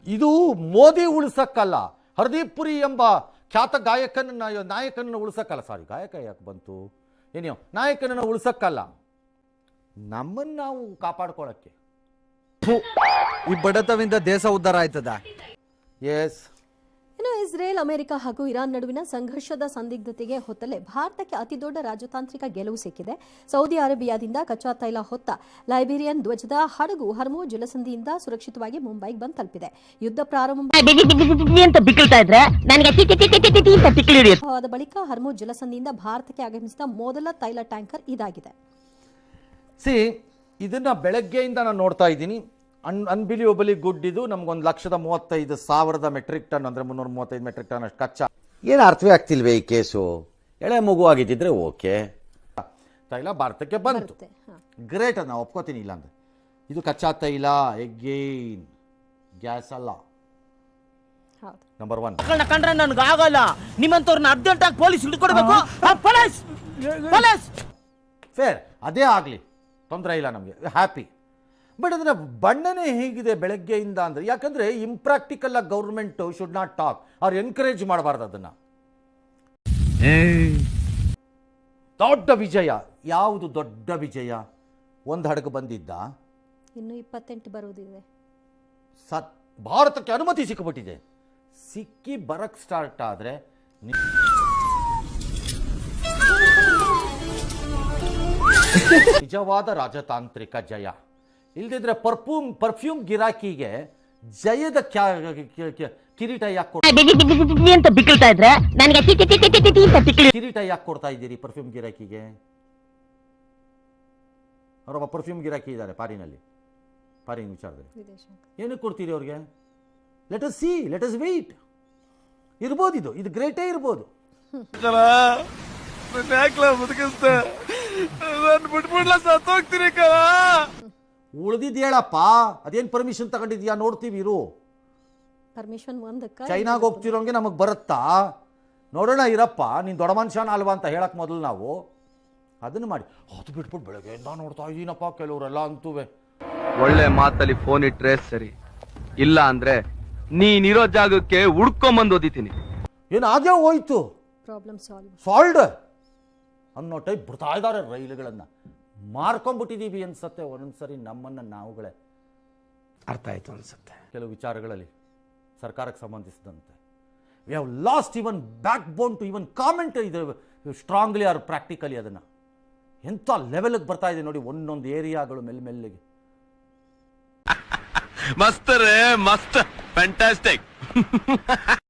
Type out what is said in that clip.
ಇದು ಮೋದಿ ಉಳಿಸಕ್ಕಲ್ಲ, ಹರ್ದೀಪ್ ಪುರಿ ಎಂಬ ಖ್ಯಾತ ನಾಯಕನನ್ನು ಉಳಿಸಕ್ಕಲ್ಲ. ಸಾರಿ, ಗಾಯಕ ಯಾಕೆ ಬಂತು, ಏನೋ ನಾಯಕನನ್ನು ಉಳಿಸಕ್ಕಲ್ಲ, ನಮ್ಮನ್ನು ನಾವು ಕಾಪಾಡ್ಕೊಳ್ಳೋಕ್ಕೆ. ಈ ಬಡತವಿಂದ ದೇಶ ಉದ್ಧಾರ ಆಯ್ತದ? ಎಸ್. ಇನ್ನು ಇಸ್ರೇಲ್, ಅಮೆರಿಕ ಹಾಗೂ ಇರಾನ್ ನಡುವಿನ ಸಂಘರ್ಷದ ಸಂದಿಗ್ಧತೆಗೆ ಹೊತ್ತಲೇ ಭಾರತಕ್ಕೆ ಅತಿದೊಡ್ಡ ರಾಜತಾಂತ್ರಿಕ ಗೆಲುವು ಸಿಕ್ಕಿದೆ. ಸೌದಿ ಅರೇಬಿಯಾದಿಂದ ಕಚ್ಚಾ ತೈಲ ಹೊತ್ತ ಲೈಬೀರಿಯನ್ ಧ್ವಜದ ಹಡಗು ಹರ್ಮುಜ್ ಜಲಸಂಧಿಯಿಂದ ಸುರಕ್ಷಿತವಾಗಿ ಮುಂಬೈಗೆ ಬಂದು ತಲುಪಿದೆ. ಯುದ್ಧ ಪ್ರಾರಂಭವಾದ ಬಳಿಕ ಹರ್ಮುಜ್ ಜಲಸಂಧಿಯಿಂದ ಭಾರತಕ್ಕೆ ಆಗಮಿಸಿದ ಮೊದಲ ತೈಲ ಟ್ಯಾಂಕರ್ ಇದಾಗಿದೆ. ಇದನ್ನ ಬೆಳಗ್ಗೆಯಿಂದ ನಾನು ನೋಡ್ತಾ ಇದ್ದೀನಿ. ಅನ್ಬಿಲಿಯಬಲಿ ಗುಡ್. ಇದು ನಮ್ಗೊಂದು 135,000 ಮೆಟ್ರಿಕ್ ಟನ್, ಅಂದರೆ 335 ಮೆಟ್ರಿಕ್ ಟನ್ ಅಷ್ಟು ಕಚ್ಚಾ. ಏನು ಅರ್ಥವೇ ಆಗ್ತಿಲ್ವೇ ಈ ಕೇಸು? ಎಳೆ ಮಗು ಆಗಿದ್ದಿದ್ರೆ ಓಕೆ, ತೈಲ ಭಾರತಕ್ಕೆ ಬಂತು, ಗ್ರೇಟ್, ಅದು ನಾವು ಒಪ್ಕೋತೀನಿ. ಇಲ್ಲ ಅಂದ್ರೆ ಇದು ಕಚ್ಚಾ ತೈಲ, ಎಗೇನ್ ಗ್ಯಾಸ್ ಅಲ್ಲ. ನಂಬರ್ 1 ಕಂಡ್ರೆ ನನ್ಗೆ ಆಗಲ್ಲ. ನಿಮ್ಮಂತವ್ರನ್ನ ಅರ್ಜೆಂಟ್ ಆಗಿ ಪೊಲೀಸ್ ಹಿಡ್ಕೊಡ್ಬೇಕು. ಫೇರ್, ಅದೇ ಆಗಲಿ, ತೊಂದರೆ ಇಲ್ಲ, ನಮಗೆ ಹ್ಯಾಪಿ. ಬಟ್ ಅದನ್ನ ಬಣ್ಣನೆ ಹೇಗಿದೆ ಬೆಳಗ್ಗೆಯಿಂದ ಅಂದರೆ, ಯಾಕಂದರೆ ಇಂಪ್ರಾಕ್ಟಿಕಲ್ ಆಗಿ ಗೌರ್ಮೆಂಟ್ ಶುಡ್ ನಾಟ್ ಟಾಕ್ ಅವ್ರು ಎನ್ಕರೇಜ್ ಮಾಡಬಾರ್ದು ಅದನ್ನು. ದೊಡ್ಡ ವಿಜಯ ಯಾವುದು? ದೊಡ್ಡ ವಿಜಯ. ಒಂದು ಹಡಗು ಬಂದಿದ್ದ, ಇನ್ನು 28 ಬರುವುದಿದೆ. ಭಾರತಕ್ಕೆ ಅನುಮತಿ ಸಿಕ್ಕಿಬಿಟ್ಟಿದೆ. ಸಿಕ್ಕಿ ಬರಕ್ ಸ್ಟಾರ್ಟ್ ಆದರೆ ನಿಜವಾದ ರಾಜತಾಂತ್ರಿಕ ಜಯ. ಇಲ್ದಿದ್ರೆ ಪರ್ಫ್ಯೂಮ್ ಗಿರಾಕಿಗೆ ಜಯದ ಕಿರೀಟ ಯಾಕೆ ಕಿರೀಟ ಯಾಕೆ ಕೊಡ್ತಾ ಇದ್ದೀರಿ ಪರ್ಫ್ಯೂಮ್ ಗಿರಾಕಿಗೆ? ಅವರೊಬ್ಬ ಪರ್ಫ್ಯೂಮ್ ಗಿರಾಕಿ ಇದ್ದಾರೆ ಪಾರಿನಲ್ಲಿ, ಪಾರಿನ ವಿಚಾರದಲ್ಲಿ. ಏನಕ್ಕೆ ಕೊಡ್ತೀರಿ ಅವ್ರಿಗೆ? Let us see, let us wait. ಇರ್ಬೋದು, ಇದು ಗ್ರೇಟೇ ಇರ್ಬೋದು. ಉಳಿದಿದ್ ಹೇಳಪ್ಪ, ಅದೇನ್ ಪರ್ಮಿಷನ್ ತಗೊಂಡಿದ್ಯಾ ನೋಡ್ತೀವಿ. ಇರು, ಪರ್ಮಿಷನ್ ಚೈನಾಗ ಹೋಗ್ತಿರೋಂಗೆ ನಮಗ್ ಬರುತ್ತಾ ನೋಡೋಣ. ಇರಪ್ಪ, ನೀನ್ ದೊಡ್ಡ ಮನುಷ್ಯನ ಅಲ್ವಾ ಅಂತ ಹೇಳಕ್ ಮೊದಲು ನಾವು ಅದನ್ನ ಮಾಡಿ. ಅದು ಬಿಟ್ಬಿಟ್ಟು ಬೆಳಗ್ಗೆಯಿಂದ ನೋಡ್ತಾ ಇದೀನಪ್ಪ, ಕೆಲವರೆಲ್ಲ ಅಂತುವೆ. ಒಳ್ಳೆ ಮಾತಲ್ಲಿ ಫೋನ್ ಇಟ್ರೆ ಸರಿ, ಇಲ್ಲ ಅಂದ್ರೆ ನೀನಿರೋ ಜಾಗಕ್ಕೆ ಹುಡ್ಕೊಂಬಂದು ಓದಿತೀನಿ. ಏನಾಗ್ಯೋ ಹೋಯ್ತು, ಪ್ರಾಬ್ಲಮ್ ಸಾಲ್ವ್ಡ್ ಅನ್ನೋ ಟೈಪ್ ಬಿಡ್ತಾ ಇದ್ದಾರೆ. ರೈಲುಗಳನ್ನ ಮಾರ್ಕೊಂಡ್ಬಿಟ್ಟಿದೀವಿ ಅನ್ಸತ್ತೆ ಒಂದೊಂದ್ಸರಿ, ನಮ್ಮನ್ನ ನಾವುಗಳೇ. ಅರ್ಥ ಆಯ್ತು ಅನ್ಸುತ್ತೆ ಕೆಲವು ವಿಚಾರಗಳಲ್ಲಿ ಸರ್ಕಾರಕ್ಕೆ ಸಂಬಂಧಿಸಿದಂತೆ. We have lost even backbone to even comment ಇದು ಸ್ಟ್ರಾಂಗ್ಲಿ ಆರ್ ಪ್ರಾಕ್ಟಿಕಲಿ. ಅದನ್ನ ಎಂಥ ಲೆವೆಲ್ಗೆ ಬರ್ತಾ ಇದೆ ನೋಡಿ, ಒಂದೊಂದು ಏರಿಯಾಗಳು ಮೆಲ್ಲೆಗೆ. ಮಸ್ತ್ ರೇ ಮಸ್ತ್, ಫ್ಯಾಂಟಾಸ್ಟಿಕ್.